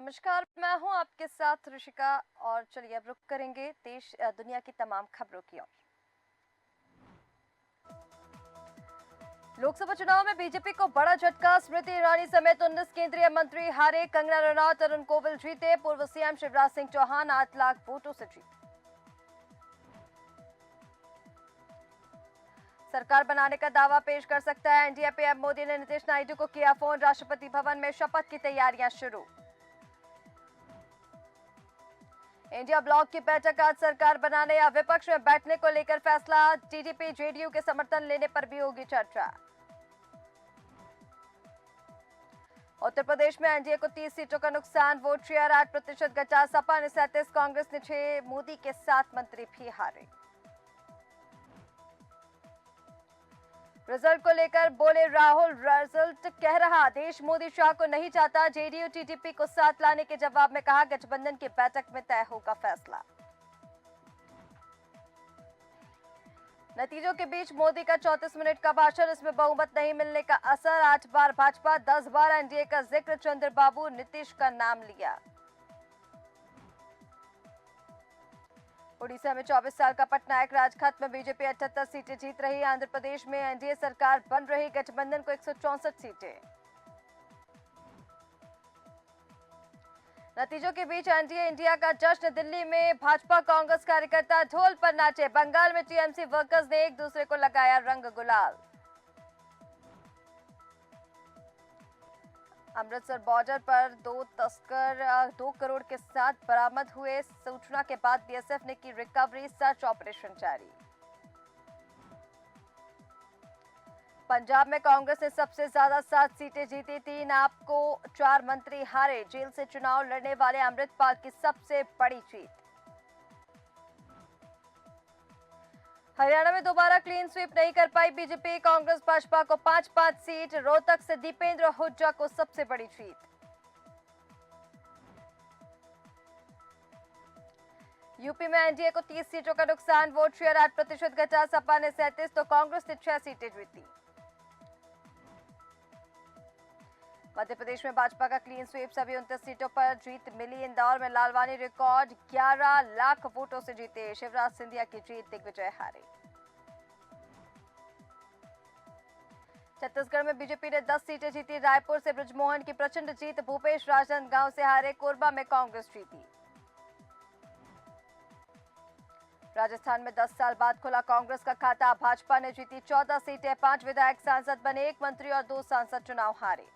नमस्कार, मैं हूं आपके साथ ऋषिका। और चलिए अब रुक करेंगे देश दुनिया की तमाम खबरों की ओर। लोकसभा चुनाव में बीजेपी को बड़ा झटका। स्मृति ईरानी समेत 19 केंद्रीय मंत्री हारे। कंगना रनौत, अरुण गोविल जीते। पूर्व सीएम शिवराज सिंह चौहान 8 लाख वोटों से जीते। सरकार बनाने का दावा पेश कर सकता है एनडीए। पीएम मोदी ने नीतीश नायडू को किया फोन। राष्ट्रपति भवन में शपथ की तैयारियां शुरू। इंडिया ब्लॉक की बैठक आज। सरकार बनाने या विपक्ष में बैठने को लेकर फैसला। टीडीपी जेडीयू के समर्थन लेने पर भी होगी चर्चा। उत्तर प्रदेश में एनडीए को 30 सीटों का नुकसान। वोट शेयर 8% घटा। सपा ने 37, कांग्रेस ने 6। मोदी के 7 मंत्री भी हारे। रिजल्ट को लेकर बोले राहुल, रिजल्ट कह रहा देश मोदी शाह को नहीं चाहता। जेडीयू टीडीपी को साथ लाने के जवाब में कहा गठबंधन की बैठक में तय होगा फैसला। नतीजों के बीच मोदी का 34 मिनट का भाषण। इसमें बहुमत नहीं मिलने का असर। 8 बार भाजपा, 10 बार एनडीए का जिक्र। चंद्रबाबू, नीतीश का नाम लिया। उड़ीसा में 24 साल का पटनायक राज खत्म। बीजेपी 78 सीटें जीत रही। आंध्र प्रदेश में एनडीए सरकार बन रही। गठबंधन को 164 सीटें। नतीजों के बीच एनडीए इंडिया का जश्न। दिल्ली में भाजपा कांग्रेस कार्यकर्ता ढोल पर नाचे। बंगाल में टीएमसी वर्कर्स ने एक दूसरे को लगाया रंग गुलाल। अमृतसर बॉर्डर पर 2 तस्कर 2 करोड़ के साथ बरामद हुए। सूचना के बाद बीएसएफ ने की रिकवरी। सर्च ऑपरेशन जारी। पंजाब में कांग्रेस ने सबसे ज्यादा 7 सीटें जीती। 3 आपको 4 मंत्री हारे। जेल से चुनाव लड़ने वाले अमृतपाल की सबसे बड़ी जीत। हरियाणा में दोबारा क्लीन स्वीप नहीं कर पाई बीजेपी। कांग्रेस भाजपा को 5-5 सीट। रोहतक से दीपेंद्र हुड्डा को सबसे बड़ी जीत। यूपी में एनडीए को 30 सीटों का नुकसान। वोट शेयर 8% घटा। सपा ने 37 तो कांग्रेस ने 6 सीटें जीती। मध्य प्रदेश में भाजपा का क्लीन स्वीप। सभी 29 सीटों पर जीत मिली। इंदौर में लालवानी रिकॉर्ड 11 लाख वोटों से जीते। शिवराज सिंधिया की जीत, दिग्विजय हारे। छत्तीसगढ़ में बीजेपी ने 10 सीटें जीती। रायपुर से बृजमोहन की प्रचंड जीत। भूपेश राजनांदगांव से हारे। कोरबा में कांग्रेस जीती। राजस्थान में 10 साल बाद खुला कांग्रेस का खाता। भाजपा ने जीती 14 सीटें। 5 विधायक सांसद बने। 1 मंत्री और 2 सांसद चुनाव हारे।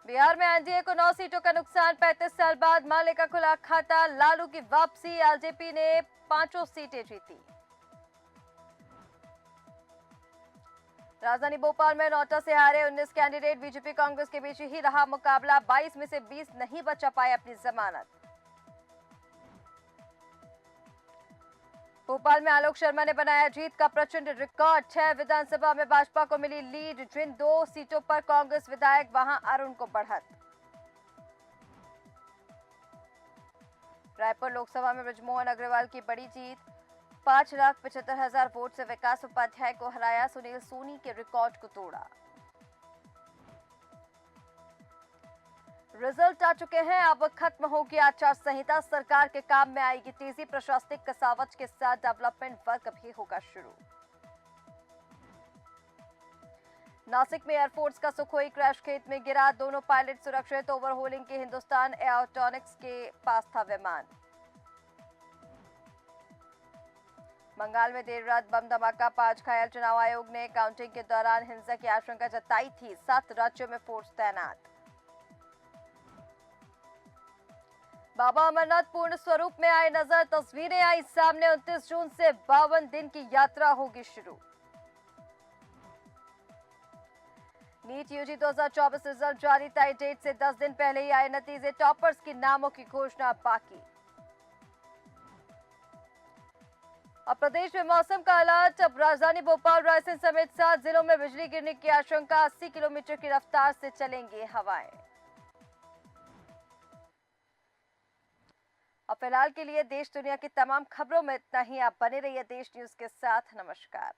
बिहार में एनडीए को 9 सीटों का नुकसान। 35 साल बाद माले का खुला खाता। लालू की वापसी। एलजेपी ने 5 सीटें जीती। राजधानी भोपाल में नोटा से हारे 19 कैंडिडेट। बीजेपी कांग्रेस के बीच ही रहा मुकाबला। 22 में से 20 नहीं बचा पाए अपनी जमानत। भोपाल में आलोक शर्मा ने बनाया जीत का प्रचंड रिकॉर्ड। 6 विधानसभा में भाजपा को मिली लीड। जिन 2 सीटों पर कांग्रेस विधायक, वहां अरुण को बढ़त। रायपुर लोकसभा में बृजमोहन अग्रवाल की बड़ी जीत। 5,75,000 वोट से विकास उपाध्याय को हराया। सुनील सोनी के रिकॉर्ड को तोड़ा। रिजल्ट आ चुके हैं। अब खत्म होगी आचार संहिता। सरकार के काम में आएगी तेजी। प्रशासनिक कसावट के साथ डेवलपमेंट वर्क भी होगा शुरू। नासिक में एयरफोर्स का सुखोई क्रैश खेत में गिरा। दोनों पायलट सुरक्षित। ओवरहोलिंग के हिंदुस्तान एयरोनॉटिक्स के पास था विमान। बंगाल में देर रात बम धमाका, 5 घायल। चुनाव आयोग ने काउंटिंग के दौरान हिंसा की आशंका जताई थी। 7 राज्यों में फोर्स तैनात। बाबा अमरनाथ पूर्ण स्वरूप में आए नजर। तस्वीरें आई सामने। 29 जून से 52 दिन की यात्रा होगी शुरू। नीट यूजी 2024 रिजल्ट जारी। तय डेट से 10 दिन पहले ही आए नतीजे। टॉपर्स के नामों की घोषणा बाकी। और प्रदेश में मौसम का अलर्ट। अब राजधानी भोपाल, रायसेन समेत 7 जिलों में बिजली गिरने की आशंका। 80 किलोमीटर की रफ्तार से चलेंगी हवाएं। और फिलहाल के लिए देश दुनिया की तमाम खबरों में इतना ही। आप बने रहिए देश न्यूज के साथ। नमस्कार।